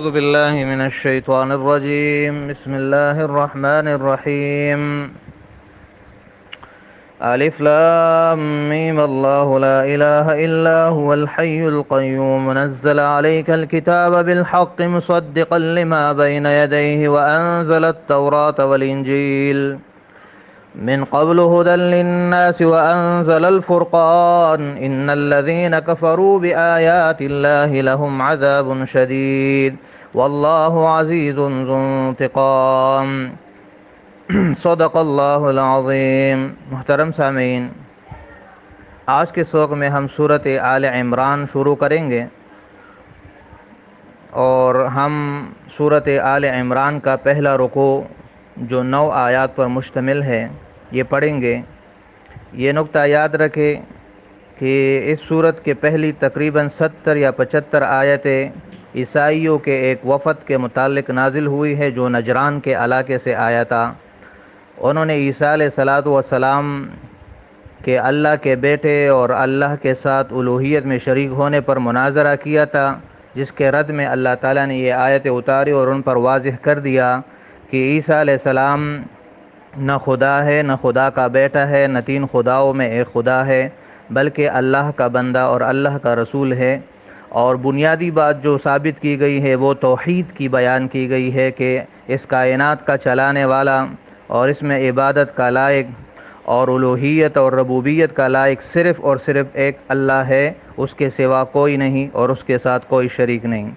أعوذ بالله من الشيطان الرجيم. بسم الله الرحمن الرحيم. ألف لام ميم الله لا إله إلا هو الحي القيوم نزل عليك الكتاب بالحق مصدقا لما بين يديه وأنزل التوراة والإنجيل من قبل هدى للناس وأنزل الفرقان إن الذين كفروا بآيات الله لهم عذاب شديد والله عزيز ذو انتقام. صدق اللہ العظیم. محترم سامعین، آج کے سبق میں ہم سورۃ آل عمران شروع کریں گے اور ہم سورۃ آل عمران کا پہلا رکوع جو 9 آیات پر مشتمل ہے یہ پڑھیں گے. یہ نقطہ یاد رکھیں کہ اس سورت کے پہلی تقریباً 70 یا 75 آیتیں عیسائیوں کے ایک وفد کے متعلق نازل ہوئی ہے جو نجران کے علاقے سے آیا تھا. انہوں نے عیسیٰ علیہ السلام کہ اللہ کے بیٹے اور اللہ کے ساتھ الوہیت میں شریک ہونے پر مناظرہ کیا تھا، جس کے رد میں اللہ تعالیٰ نے یہ آیتیں اتاری اور ان پر واضح کر دیا کہ عیسیٰ علیہ السلام نہ خدا ہے، نہ خدا کا بیٹا ہے، نہ 3 خداؤں میں ایک خدا ہے، بلکہ اللہ کا بندہ اور اللہ کا رسول ہے. اور بنیادی بات جو ثابت کی گئی ہے وہ توحید کی بیان کی گئی ہے کہ اس کائنات کا چلانے والا اور اس میں عبادت کا لائق اور الوہیت اور ربوبیت کا لائق صرف اور صرف ایک اللہ ہے، اس کے سوا کوئی نہیں اور اس کے ساتھ کوئی شریک نہیں.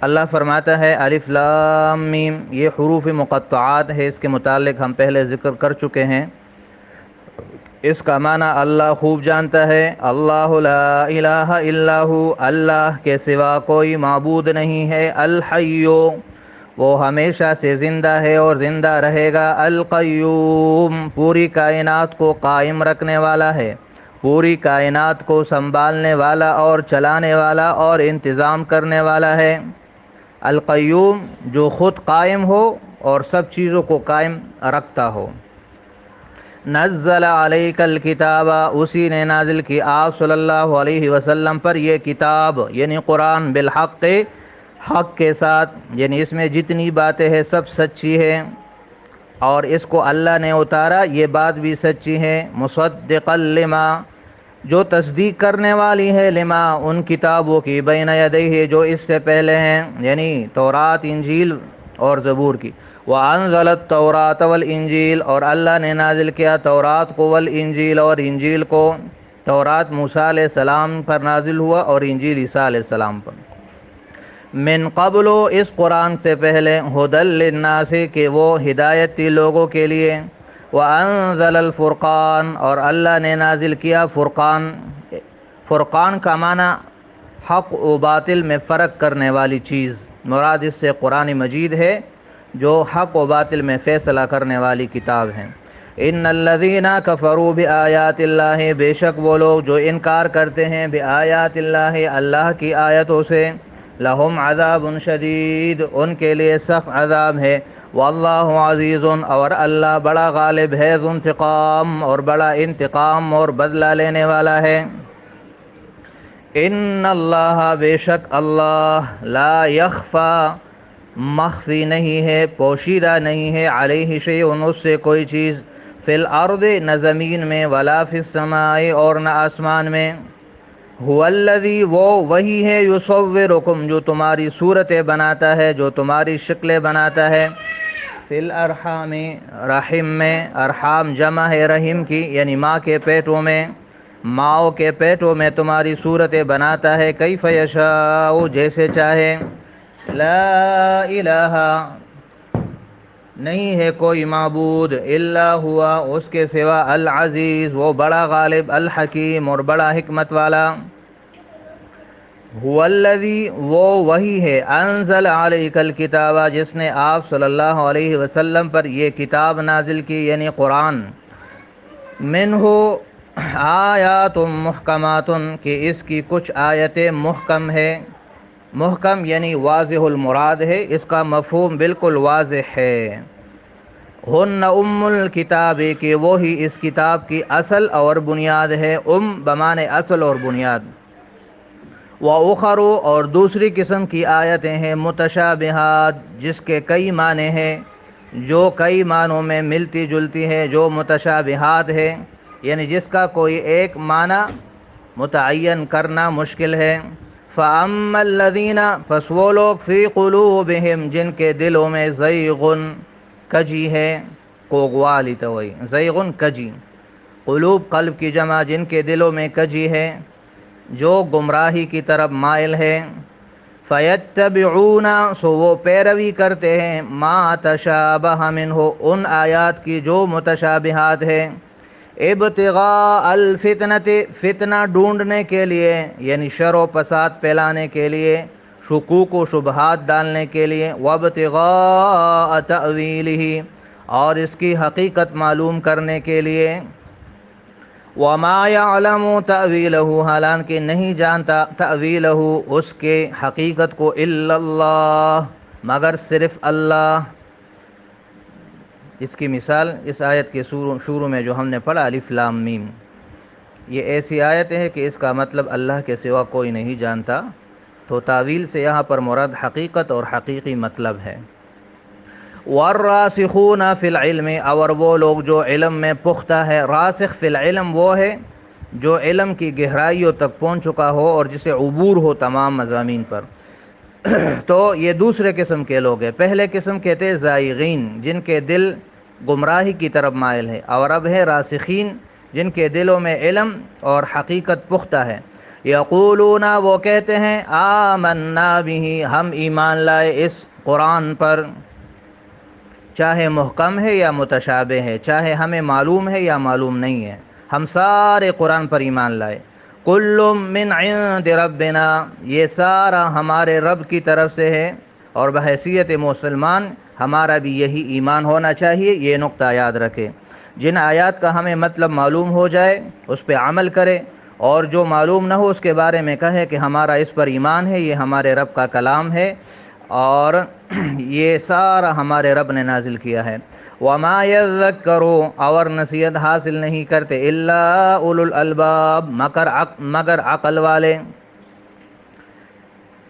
اللہ فرماتا ہے الف لام میم، یہ حروف مقطعات ہے، اس کے متعلق ہم پہلے ذکر کر چکے ہیں. اس کا معنی اللہ خوب جانتا ہے. اللہ لا الہ الا ہو، اللہ کے سوا کوئی معبود نہیں ہے. الحی، وہ ہمیشہ سے زندہ ہے اور زندہ رہے گا. القیوم، پوری کائنات کو قائم رکھنے والا ہے، پوری کائنات کو سنبھالنے والا اور چلانے والا اور انتظام کرنے والا ہے. القیوم، جو خود قائم ہو اور سب چیزوں کو قائم رکھتا ہو. نزل علیک الکتاب، اسی نے نازل کی آپ صلی اللہ علیہ وسلم پر یہ کتاب یعنی قرآن، بالحق، حق کے ساتھ، یعنی اس میں جتنی باتیں ہیں سب سچی ہیں اور اس کو اللہ نے اتارا یہ بات بھی سچی ہے. مصدقا لما، جو تصدیق کرنے والی ہے، لما، ان کتابوں کی، بین یدیہ، جو اس سے پہلے ہیں، یعنی تورات، انجیل اور زبور کی. وَأَنزَلَ التَّوْرَاةَ وَالْإِنجِيلَ، اور اللہ نے نازل کیا تورات کو، والانجیل، اور انجیل کو. تورات موسیٰ علیہ السلام پر نازل ہوا اور انجیل عیسیٰ علیہ السلام پر. من قبل، اس قرآن سے پہلے، ہدی للناس، کہ وہ ہدایت تھی لوگوں کے لیے. وَأَنزَلَ الْفُرْقَانَ، اور اللہ نے نازل کیا فرقان. فرقان کا معنی حق و باطل میں فرق کرنے والی چیز، مراد اس سے قرآن مجید ہے جو حق و باطل میں فیصلہ کرنے والی کتاب ہے. ان الذین کفروا بآیات اللہ، بے شک وہ لوگ جو انکار کرتے ہیں بآیات اللہ، اللہ کی آیتوں سے، لہم عذاب شدید، ان کے لیے سخت عذاب ہے. واللہ عزیز، اور اللہ بڑا غالب ہے. ذو انتقام، اور بڑا انتقام اور بدلہ لینے والا ہے. ان اللہ، بے شک اللہ، لا یخفا، مخفی نہیں ہے، پوشیدہ نہیں ہے، علیہ شیء، اس سے کوئی چیز، فی الارض، نہ زمین میں، ولا فی السماء، اور نہ آسمان میں. هو الذی، وہ وہی ہے، یصورکم، جو تمہاری صورتیں بناتا ہے، جو تمہاری شکلیں بناتا ہے. فی الارحام، رحم میں، ارحام جمع ہے رحم کی، یعنی ماں کے پیٹوں میں، ماؤں کے پیٹوں میں تمہاری صورتیں بناتا ہے. کیف یشاء، جیسے چاہے. لا الہ، نہیں ہے کوئی معبود، الا ہوا، اس کے سوا، العزیز، وہ بڑا غالب، الحکیم، اور بڑا حکمت والا. هو الذی، وہ وہی ہے، انزل علیک الکتاب، جس نے آپ صلی اللہ علیہ وسلم پر یہ کتاب نازل کی یعنی قرآن. منہ آیات محکمات، کہ اس کی کچھ آیتیں محکم ہے. محکم یعنی واضح المراد ہے، اس کا مفہوم بالکل واضح ہے. ہن ام الکتاب، کہ وہی اس کتاب کی اصل اور بنیاد ہے. بمانے اصل اور بنیاد. وَأُخَرُ اور دوسری قسم کی آیتیں ہیں متشابہات، جس کے کئی معنی ہیں، جو کئی معنوں میں ملتی جلتی ہے، جو متشابہات ہے، یعنی جس کا کوئی ایک معنی متعین کرنا مشکل ہے۔ فَأَمَّا الَّذِينَ پس وہ لوگ فی قلوبہم جن کے دلوں میں زیغن کجی ہے، کوگوالی توئی زیغن کجی، قلوب قلب کی جمع، جن کے دلوں میں کجی ہے، جو گمراہی کی طرف مائل ہے، فَيَتَّبِعُونَ سو وہ پیروی کرتے ہیں، مَا تَشَابَهَ مِنْهُ ان آیات کی جو متشابہات ہے، ابتغاء الفتنۃ فتنہ ڈھونڈنے کے لیے، یعنی شر و فساد پھیلانے کے لیے، شکوک و شبہات ڈالنے کے لیے، وابتغاء تأویلہ اور اس کی حقیقت معلوم کرنے کے لیے، وما یعلم تأویلہ حالانکہ نہیں جانتا تأویلہ اس کے حقیقت کو الا اللہ مگر صرف اللہ۔ اس کی مثال اس آیت کے شروع میں جو ہم نے پڑھا الف لام میم، یہ ایسی آیت ہے کہ اس کا مطلب اللہ کے سوا کوئی نہیں جانتا، تو تاویل سے یہاں پر مراد حقیقت اور حقیقی مطلب ہے۔ والراسخون فی العلم اور وہ لوگ جو علم میں پختہ ہے، راسخ فی العلم وہ ہے جو علم کی گہرائیوں تک پہنچ چکا ہو اور جسے عبور ہو تمام مضامین پر، تو یہ دوسرے قسم کے لوگ ہیں۔ پہلے قسم کہتے ہیں زائغین جن کے دل گمراہی کی طرف مائل ہے، اور اب ہے راسخین جن کے دلوں میں علم اور حقیقت پختہ ہے۔ یقولون وہ کہتے ہیں آمنا بہ ہم ایمان لائے اس قرآن پر، چاہے محکم ہے یا متشابہ ہے، چاہے ہمیں معلوم ہے یا معلوم نہیں ہے، ہم سارے قرآن پر ایمان لائے۔ کل من عند ربنا یہ سارا ہمارے رب کی طرف سے ہے، اور بحیثیت مسلمان ہمارا بھی یہی ایمان ہونا چاہیے، یہ نقطہ یاد رکھے۔ جن آیات کا ہمیں مطلب معلوم ہو جائے اس پہ عمل کرے، اور جو معلوم نہ ہو اس کے بارے میں کہے کہ ہمارا اس پر ایمان ہے، یہ ہمارے رب کا کلام ہے اور یہ سارا ہمارے رب نے نازل کیا ہے۔ وَمَا يَذَّكَّرُ اور نصیحت حاصل نہیں کرتے إِلَّا أُولُو الْأَلْبَابِ مگر عقل والے۔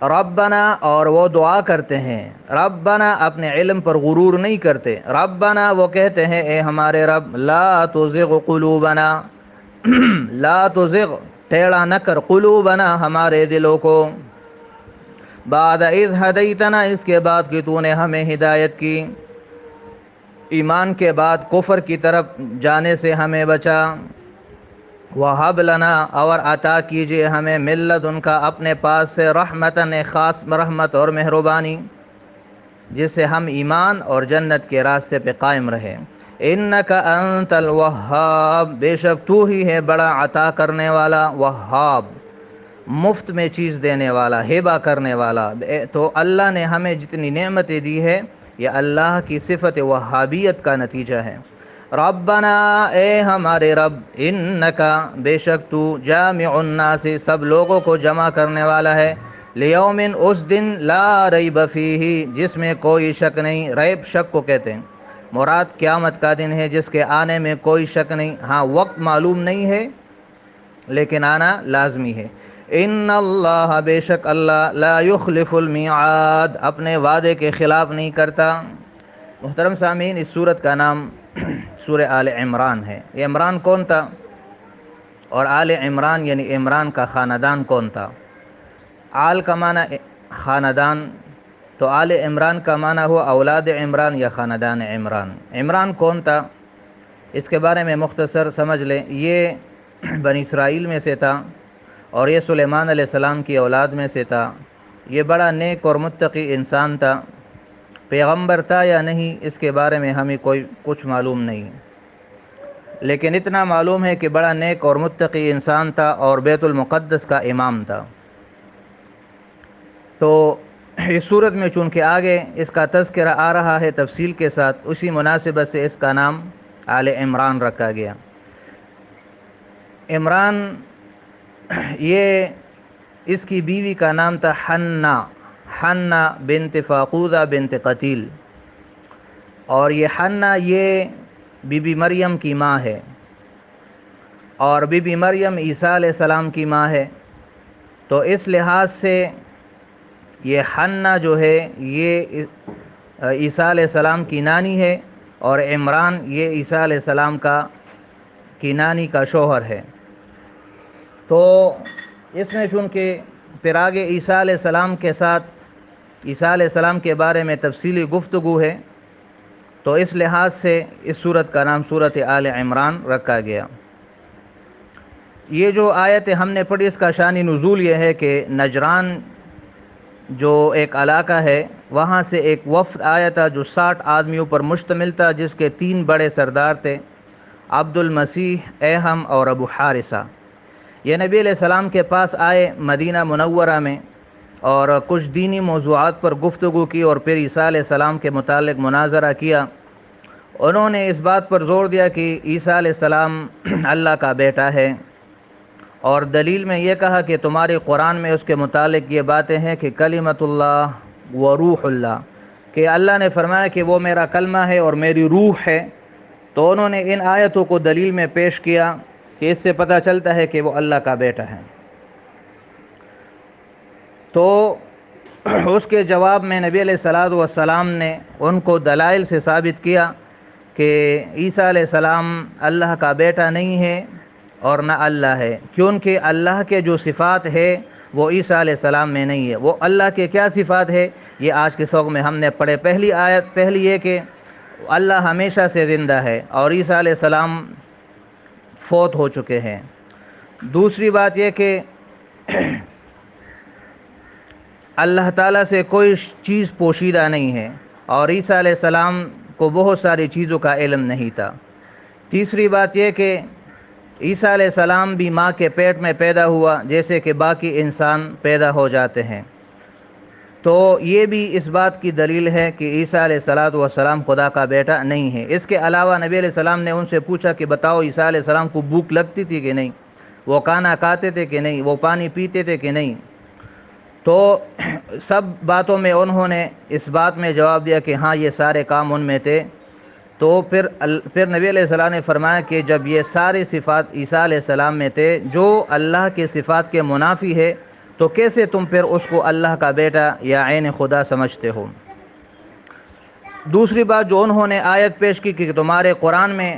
ربنا اور وہ دعا کرتے ہیں، ربنا اپنے علم پر غرور نہیں کرتے، ربنا وہ کہتے ہیں اے ہمارے رب لا تزغ قلوبنا لا تزغ ٹیڑھا نہ کر قلوبنا ہمارے دلوں کو، بعد اذ ہدیتنا اس کے بعد کہ تو نے ہمیں ہدایت کی، ایمان کے بعد کفر کی طرف جانے سے ہمیں بچا، وَهَبْ لَنَا اور عطا کیجئے ہمیں مِن لَدُنْکَ اپنے پاس سے رحمتاً خاص رحمت اور مہربانی، جس سے ہم ایمان اور جنت کے راستے پہ قائم رہیں۔ اِنَّكَ أَنْتَ الْوَهَّابُ بے شک تو ہی ہے بڑا عطا کرنے والا، وہاب مفت میں چیز دینے والا، ہبہ کرنے والا۔ تو اللہ نے ہمیں جتنی نعمتیں دی ہے یہ اللہ کی صفت وہابیت کا نتیجہ ہے۔ ربنا اے ہمارے رب انکا بے شک تو جامع الناس سب لوگوں کو جمع کرنے والا ہے، لیوم اس دن لا ریب فیہ جس میں کوئی شک نہیں، ریب شک کو کہتے ہیں، مراد قیامت کا دن ہے جس کے آنے میں کوئی شک نہیں، ہاں وقت معلوم نہیں ہے لیکن آنا لازمی ہے۔ ان اللہ بے شک اللہ لا یخلف المیعاد اپنے وعدے کے خلاف نہیں کرتا۔ محترم سامعین، اس سورت کا نام سورہ آل عمران ہے۔ یہ عمران کون تھا اور آل عمران یعنی عمران کا خاندان کون تھا؟ آل کا معنی خاندان، تو آل عمران کا معنی ہوا اولاد عمران یا خاندان عمران۔ عمران کون تھا اس کے بارے میں مختصر سمجھ لیں، یہ بنی اسرائیل میں سے تھا اور یہ سلیمان علیہ السلام کی اولاد میں سے تھا۔ یہ بڑا نیک اور متقی انسان تھا، پیغمبر تھا یا نہیں اس کے بارے میں ہمیں کچھ معلوم نہیں، لیکن اتنا معلوم ہے کہ بڑا نیک اور متقی انسان تھا اور بیت المقدس کا امام تھا۔ تو اس صورت میں چونکہ آگے اس کا تذکرہ آ رہا ہے تفصیل کے ساتھ، اسی مناسبت سے اس کا نام آل عمران رکھا گیا۔ عمران یہ اس کی بیوی کا نام تھا حنہ بنت فاقودہ بنت قتیل، اور یہ حنہ یہ بی بی مریم کی ماں ہے، اور بی بی مریم عیسیٰ علیہ السلام کی ماں ہے، تو اس لحاظ سے یہ حنہ جو ہے یہ عیسیٰ علیہ السلام کی نانی ہے، اور عمران یہ عیسیٰ علیہ السلام کی نانی کا شوہر ہے۔ تو اس میں چونکہ پھر آگے عیسیٰ علیہ السلام کے ساتھ عیسیٰ علیہ السلام کے بارے میں تفصیلی گفتگو ہے، تو اس لحاظ سے اس صورت کا نام صورت آل عمران رکھا گیا۔ یہ جو آیت ہم نے پڑھی اس کا شان نزول یہ ہے کہ نجران جو ایک علاقہ ہے وہاں سے ایک وفد آیا تھا جو 60 آدمیوں پر مشتمل تھا، جس کے 3 بڑے سردار تھے، عبد المسیح، ایہم اور ابو حارثہ۔ یہ نبی علیہ السلام کے پاس آئے مدینہ منورہ میں، اور کچھ دینی موضوعات پر گفتگو کی، اور پھر عیسیٰ علیہ السلام کے متعلق مناظرہ کیا۔ انہوں نے اس بات پر زور دیا کہ عیسیٰ علیہ السلام اللہ کا بیٹا ہے، اور دلیل میں یہ کہا کہ تمہارے قرآن میں اس کے متعلق یہ باتیں ہیں کہ کلمۃ اللہ و روح اللہ، کہ اللہ نے فرمایا کہ وہ میرا کلمہ ہے اور میری روح ہے۔ تو انہوں نے ان آیتوں کو دلیل میں پیش کیا کہ اس سے پتہ چلتا ہے کہ وہ اللہ کا بیٹا ہے۔ تو اس کے جواب میں نبی علیہ الصلوۃ والسلام نے ان کو دلائل سے ثابت کیا کہ عیسیٰ علیہ السلام اللہ کا بیٹا نہیں ہے اور نہ اللہ ہے، کیونکہ اللہ کے جو صفات ہے وہ عیسیٰ علیہ السلام میں نہیں ہے۔ وہ اللہ کے کیا صفات ہے یہ آج کے سبق میں ہم نے پڑھے۔ پہلی یہ کہ اللہ ہمیشہ سے زندہ ہے اور عیسیٰ علیہ السلام فوت ہو چکے ہیں۔ دوسری بات یہ کہ اللہ تعالیٰ سے کوئی چیز پوشیدہ نہیں ہے، اور عیسیٰ علیہ السلام کو بہت ساری چیزوں کا علم نہیں تھا۔ تیسری بات یہ کہ عیسیٰ علیہ السلام بھی ماں کے پیٹ میں پیدا ہوا جیسے کہ باقی انسان پیدا ہو جاتے ہیں۔ تو یہ بھی اس بات کی دلیل ہے کہ عیسیٰ علیہ السلام خدا کا بیٹا نہیں ہے۔ اس کے علاوہ نبی علیہ السلام نے ان سے پوچھا کہ بتاؤ عیسیٰ علیہ السلام کو بھوک لگتی تھی کہ نہیں، وہ کھانا کھاتے تھے کہ نہیں، وہ پانی پیتے تھے کہ نہیں؟ تو سب باتوں میں انہوں نے اس بات میں جواب دیا کہ ہاں یہ سارے کام ان میں تھے۔ تو پھر نبی علیہ السلام نے فرمایا کہ جب یہ ساری صفات عیسیٰ علیہ السلام میں تھے جو اللہ کے صفات کے منافی ہے، تو کیسے تم پھر اس کو اللہ کا بیٹا یا عین خدا سمجھتے ہو؟ دوسری بات جو انہوں نے آیت پیش کی کہ تمہارے قرآن میں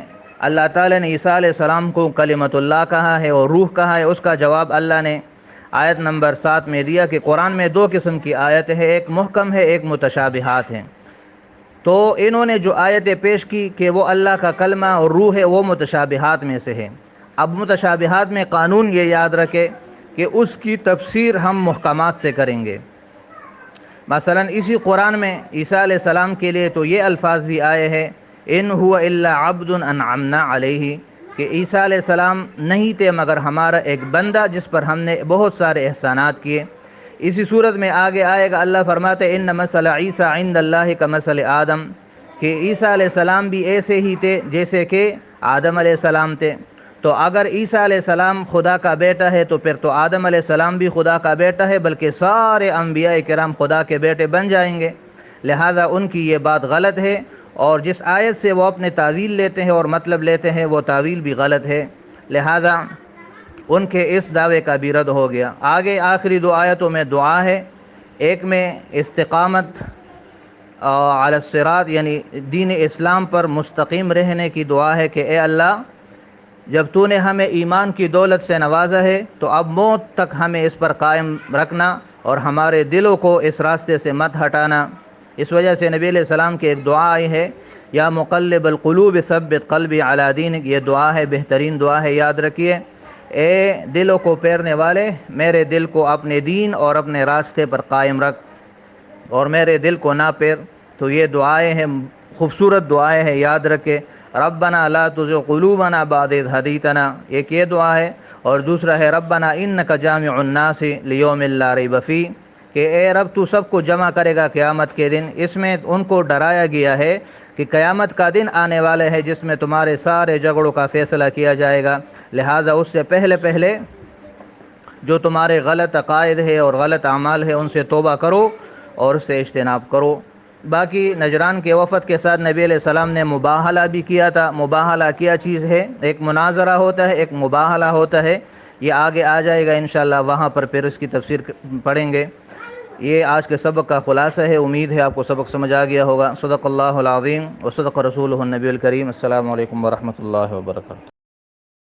اللہ تعالیٰ نے عیسیٰ علیہ السلام کو کلمۃ اللہ کہا ہے اور روح کہا ہے، اس کا جواب اللہ نے آیت نمبر 7 میں دیا کہ قرآن میں 2 قسم کی آیت ہے، ایک محکم ہے، ایک متشابہات ہیں۔ تو انہوں نے جو آیتیں پیش کی کہ وہ اللہ کا کلمہ اور روح ہے، وہ متشابہات میں سے ہے۔ اب متشابہات میں قانون یہ یاد رکھے کہ اس کی تفسیر ہم محکمات سے کریں گے۔ مثلا اسی قرآن میں عیسیٰ علیہ السلام کے لیے تو یہ الفاظ بھی آئے ہیں ان هو الا عبد انعمنا علیہ، کہ عیسیٰ علیہ السلام نہیں تھے مگر ہمارا ایک بندہ جس پر ہم نے بہت سارے احسانات کیے۔ اسی صورت میں آگے آئے گا، اللہ فرماتے ان مثل عیسیٰ عند اللہ کمثل آدم، کہ عیسیٰ علیہ السلام بھی ایسے ہی تھے جیسے کہ آدم علیہ السلام تھے۔ تو اگر عیسیٰ علیہ السلام خدا کا بیٹا ہے تو پھر تو آدم علیہ السلام بھی خدا کا بیٹا ہے، بلکہ سارے انبیاء کرام خدا کے بیٹے بن جائیں گے۔ لہذا ان کی یہ بات غلط ہے، اور جس آیت سے وہ اپنے تعویل لیتے ہیں اور مطلب لیتے ہیں وہ تعویل بھی غلط ہے، لہذا ان کے اس دعوے کا بھی رد ہو گیا۔ آگے آخری 2 آیتوں میں دعا ہے، ایک میں استقامت علی الصراط یعنی دین اسلام پر مستقیم رہنے کی دعا ہے کہ اے اللہ جب تو نے ہمیں ایمان کی دولت سے نوازا ہے تو اب موت تک ہمیں اس پر قائم رکھنا اور ہمارے دلوں کو اس راستے سے مت ہٹانا۔ اس وجہ سے نبی علیہ السلام کی ایک دعا آئی ہے، یا مقلب القلوب ثبت قلبی علی دینک، یہ دعا ہے، بہترین دعا ہے، یاد رکھیے۔ اے دلوں کو پھیرنے والے، میرے دل کو اپنے دین اور اپنے راستے پر قائم رکھ اور میرے دل کو نہ پھیر۔ تو یہ دعائیں ہیں، خوبصورت دعائیں ہیں، یاد رکھے۔ ربنا لا تزغ قلوبنا بعد اذ ہدیتنا، ایک یہ دعا ہے، اور دوسرا ہے ربنا انک جامع الناس لیوم لا ریب فیہ، کہ اے رب تو سب کو جمع کرے گا قیامت کے دن۔ اس میں ان کو ڈرایا گیا ہے کہ قیامت کا دن آنے والے ہے جس میں تمہارے سارے جھگڑوں کا فیصلہ کیا جائے گا، لہٰذا اس سے پہلے جو تمہارے غلط عقائد ہے اور غلط اعمال ہے ان سے توبہ کرو اور اس سے اجتناب کرو۔ باقی نجران کے وفد کے ساتھ نبی علیہ السلام نے مباہلہ بھی کیا تھا۔ مباہلہ کیا چیز ہے؟ ایک مناظرہ ہوتا ہے، ایک مباہلہ ہوتا ہے، یہ آگے آ جائے گا انشاءاللہ، وہاں پر پھر اس کی تفسیر پڑھیں گے۔ یہ آج کے سبق کا خلاصہ ہے، امید ہے آپ کو سبق سمجھ آ گیا ہوگا۔ صدق اللہ العظیم و صدق رسولہ النبی الکریم۔ السلام علیکم ورحمۃ اللہ وبرکاتہ۔